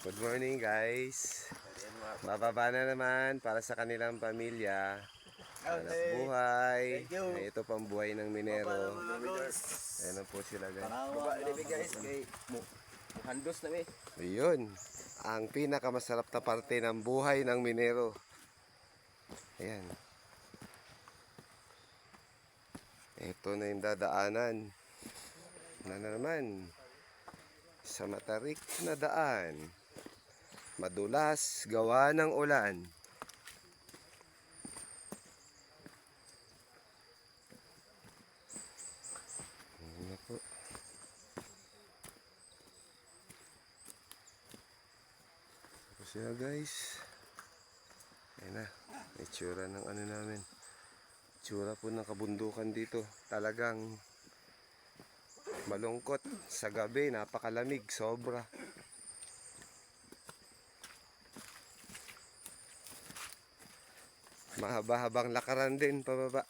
Good morning guys. Bababa na naman para sa kanilang pamilya. Hanap buhay. Thank you. Ito pang buhay ng minero. Ayan na po sila guys. Baba ini guys kay handos na mi. Ayun. Ang pinakamasarap na parte ng buhay ng minero. Ayan. Ito na yung dadaanan. Na naman. Sa matarik na daan. Madulas, gawa ng ulan. Ayan na po. Tapos sila guys. Ayan na. Itsura ng ano namin. Itsura po ng kabundukan dito. Talagang malungkot. Sa gabi, napakalamig. Sobra. Mahaba-habang lakaran din pababa.